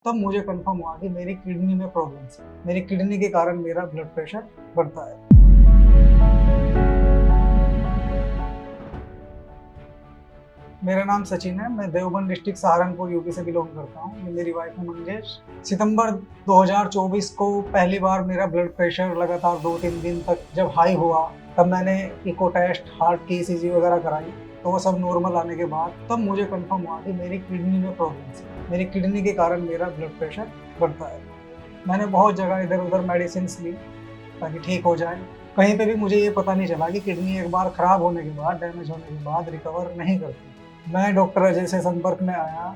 तब मुझे कंफर्म हुआ कि मेरी किडनी में प्रॉब्लम्स है। मेरी किडनी के कारण मेरा ब्लड प्रेशर बढ़ता है। मेरा नाम सचिन है। मैं देवबंद डिस्ट्रिक्ट सहारनपुर यूपी से बिलोंग करता हूँ। ये मेरी वाइफ है मंगेश। सितंबर 2024 को पहली बार मेरा ब्लड प्रेशर लगातार 2-3 दिन तक जब हाई हुआ, तब मैंने इको टेस्ट, हार्ट की ईसीजी वगैरह कराई, तो वो सब नॉर्मल आने के बाद तब मुझे कंफर्म हुआ कि मेरी किडनी में प्रॉब्लम्स है। मेरी किडनी के कारण मेरा ब्लड प्रेशर बढ़ता है। मैंने बहुत जगह इधर उधर मेडिसिन ली ताकि ठीक हो जाए। कहीं पे भी मुझे ये पता नहीं चला कि किडनी एक बार खराब होने के बाद, डैमेज होने के बाद रिकवर नहीं करती। मैं डॉक्टर अजय से संपर्क में आया,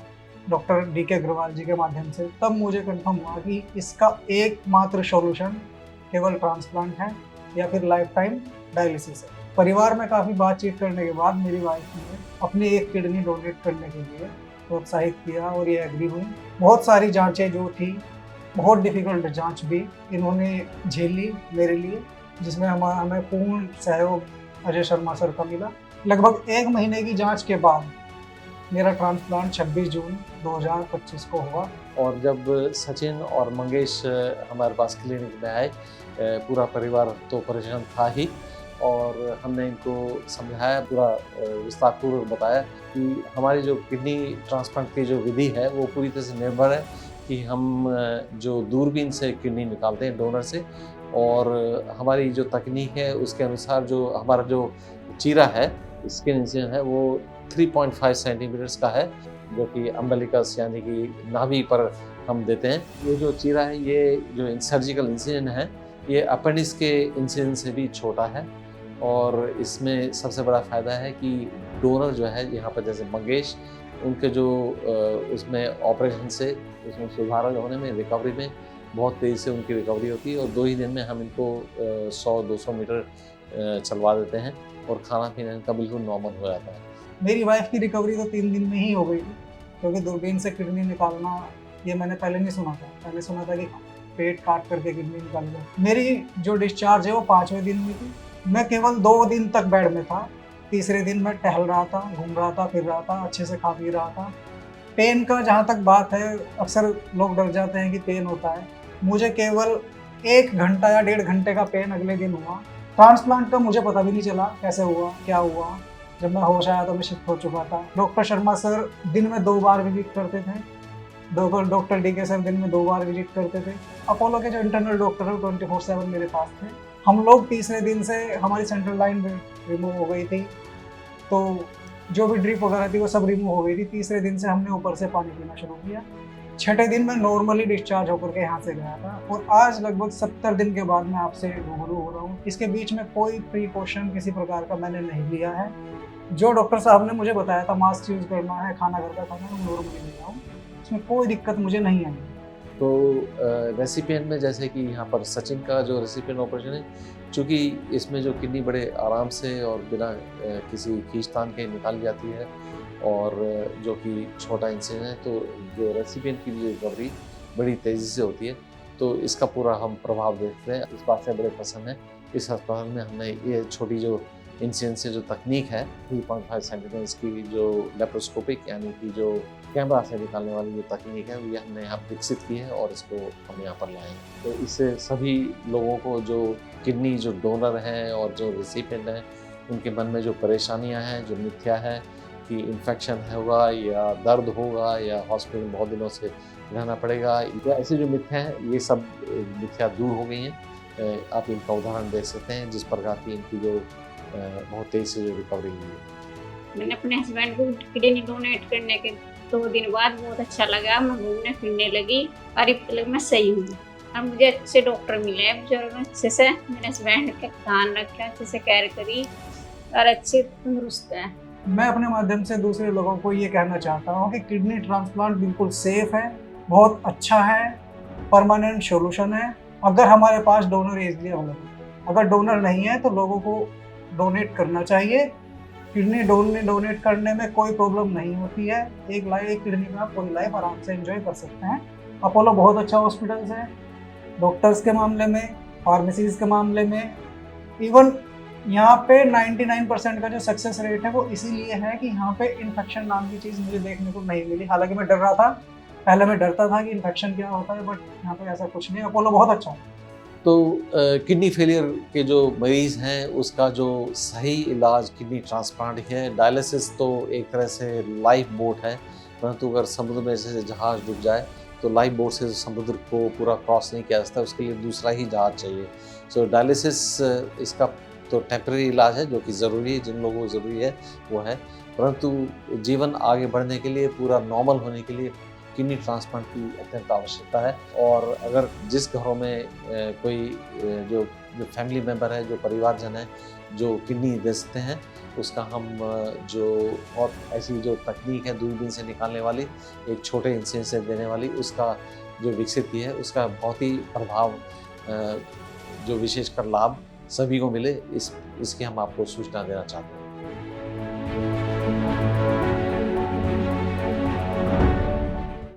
डॉक्टर डीके अग्रवाल जी के माध्यम से, तब मुझे कंफर्म हुआ कि इसका एकमात्र सॉल्यूशन केवल ट्रांसप्लांट है या फिर लाइफ टाइम डायलिसिस है। परिवार में काफ़ी बातचीत करने के बाद मेरी वाइफ ने अपनी एक किडनी डोनेट करने के लिए प्रोत्साहित किया और ये एग्री हुई। बहुत सारी जांचें जो थी, बहुत डिफ़िकल्ट जांच भी इन्होंने झेली मेरे लिए, जिसमें हमें पूर्ण सहयोग अजय शर्मा सर का मिला। लगभग 1 महीने की जांच के बाद मेरा ट्रांसप्लांट 26 जून 2025 को हुआ। और जब सचिन और मंगेश हमारे पास क्लिनिक में आए, पूरा परिवार तो परेशान था ही, और हमने इनको समझाया, पूरा विस्तारपूर्वक बताया कि हमारी जो किडनी ट्रांसप्लांट की जो विधि है वो पूरी तरह से निर्भर है कि हम जो दूरबीन से किडनी निकालते हैं डोनर से, और हमारी जो तकनीक है उसके अनुसार जो हमारा जो चीरा है, स्किन इंसिजन है, वो 3.5 सेंटीमीटर्स का है, जो कि अम्बिलिकस यानी कि नाभि पर हम देते हैं। ये जो चीरा है, ये जो सर्जिकल इंसिजन है, ये अपेंडिक्स के इंसिजन से भी छोटा है, और इसमें सबसे बड़ा फ़ायदा है कि डोनर जो है यहाँ पर, जैसे मंगेश, उनके जो उसमें ऑपरेशन से उसमें सुधार होने में, रिकवरी में बहुत तेज़ी से उनकी रिकवरी होती है, और 2 ही दिन में हम इनको 100-200 मीटर चलवा देते हैं, और खाना पीना इनका बिल्कुल नॉर्मल हो जाता है। मेरी वाइफ की रिकवरी तो 3 दिन में ही हो गई थी, क्योंकि दूरबीन से किडनी निकालना ये मैंने पहले नहीं सुना था। पहले सुना था कि पेट काट करके किडनी निकाली जाए। मेरी जो डिस्चार्ज है वो 5वें दिन में थी। मैं केवल 2 दिन तक बेड में था। तीसरे दिन मैं टहल रहा था, घूम रहा था, फिर रहा था, अच्छे से खा पी रहा था। पेन का जहाँ तक बात है, अक्सर लोग डर जाते हैं कि पेन होता है। मुझे केवल 1 घंटा या 1.5 घंटे का पेन अगले दिन हुआ। ट्रांसप्लांट का मुझे पता भी नहीं चला कैसे हुआ, क्या हुआ। जब मैं होश आया तो मैं शिफ्ट हो चुका था। डॉक्टर शर्मा सर दिन में 2 बार विजिट करते थे। डॉक्टर डीके सर दिन में 2 बार विजिट करते थे। अपोलो के जो इंटरनल डॉक्टर है 24/7 मेरे पास थे। हम लोग तीसरे दिन से हमारी सेंट्रल लाइन रिमूव हो गई थी, तो जो भी ड्रिप वगैरह थी वो सब रिमूव हो गई थी। तीसरे दिन से हमने ऊपर से पानी पीना शुरू किया। 6ठे दिन मैं नॉर्मली डिस्चार्ज होकर के यहाँ से गया था, और आज लगभग 70 दिन के बाद मैं आपसे रूबरू हो रहा हूँ। इसके बीच में कोई प्रिकॉशन किसी प्रकार का मैंने नहीं लिया है। जो डॉक्टर साहब ने मुझे बताया था मास्क यूज़ करना है, खाना घर का खाना, मैं नॉर्मली ले रहा हूँ। इसमें कोई दिक्कत मुझे नहीं आई। तो रेसिपिएंट में, जैसे कि यहाँ पर सचिन का जो रेसिपिएंट ऑपरेशन है, चूँकि इसमें जो किडनी बड़े आराम से और बिना किसी खींचतान के निकाली जाती है, और जो कि छोटा इंसिजन है, तो जो रेसिपिएंट की जो रिकवरी बड़ी तेज़ी से होती है, तो इसका पूरा हम प्रभाव देखते हैं। इस बात से बड़े पसंद है। इस अस्पताल में हमने ये छोटी जो इंसिजन से जो तकनीक है, 3.5 सेंटीमीटर की जो लेप्रोस्कोपिक यानी कि जो कैमरा से निकालने वाली जो तकनीक है, ये हमने यहाँ विकसित की है, और इसको हम यहाँ पर लाए हैं। तो इससे सभी लोगों को, जो किडनी जो डोनर हैं और जो रिसिपिएंट हैं, उनके मन में जो परेशानियाँ हैं, जो मिथ्या है कि इन्फेक्शन होगा या दर्द होगा या हॉस्पिटल में बहुत दिनों से रहना पड़ेगा, या ऐसे जो मिथ्या हैं, ये सब मिथ्या दूर हो गई हैं। आप इनका उदाहरण देख सकते हैं, जिस प्रकार की इनकी जो बहुत तेज़ी से जो रिकवरी हुई है। मैंने अपने हस्बैंड को किडनी डोनेट करने के 2 दिन बाद बहुत अच्छा लगा। मैं घूमने फिरने लगी और अब मैं सही हूँ, और मुझे अच्छे डॉक्टर मिले हैं जो अच्छे से मेरे हस्बैंड का ध्यान रखा, अच्छे से केयर करी, और अच्छे तंदुरुस्त है। मैं अपने माध्यम से दूसरे लोगों को ये कहना चाहता हूँ कि किडनी ट्रांसप्लांट बिल्कुल सेफ है, बहुत अच्छा है, परमानेंट सॉल्यूशन है, अगर हमारे पास डोनर इजीली अवेलेबल है। अगर डोनर नहीं है तो लोगों को डोनेट करना चाहिए। किडनी डोनेट करने में कोई प्रॉब्लम नहीं होती है। एक किडनी में आप पूरी लाइफ आराम से एंजॉय कर सकते हैं। अपोलो बहुत अच्छा हॉस्पिटल्स है, डॉक्टर्स के मामले में, फार्मेसीज के मामले में। इवन यहाँ पे 99% का जो सक्सेस रेट है वो इसीलिए है कि यहाँ पे इन्फेक्शन नाम की चीज़ मुझे देखने को नहीं मिली। हालांकि मैं डर रहा था पहले मैं डरता था कि इन्फेक्शन क्या होता है, बट यहाँ पे ऐसा कुछ नहीं, अपोलो बहुत अच्छा है। तो किडनी फेलियर के जो मरीज़ हैं उसका जो सही इलाज किडनी ट्रांसप्लांट ही है। डायलिसिस तो एक तरह से लाइफ बोट है, परंतु अगर समुद्र में जैसे जहाज़ डूब जाए तो लाइफ बोट से समुद्र को पूरा क्रॉस नहीं किया जाता, उसके लिए दूसरा ही जहाज़ चाहिए। सो डायलिसिस इसका तो टेम्परेरी इलाज है जो कि ज़रूरी है, जिन लोगों को ज़रूरी है वो है, परंतु जीवन आगे बढ़ने के लिए, पूरा नॉर्मल होने के लिए किडनी ट्रांसप्लांट की अत्यंत आवश्यकता है। और अगर जिस घरों में कोई जो फैमिली मेंबर है, जो परिवारजन है, जो किडनी दे सकते हैं, उसका हम जो बहुत ऐसी जो तकनीक है दूरबीन से निकालने वाली, एक छोटे इंसेशन से देने वाली, उसका जो विकसित की है, उसका बहुत ही प्रभाव जो विशेषकर लाभ सभी को मिले, इसकी हम आपको सूचना देना चाहते हैं।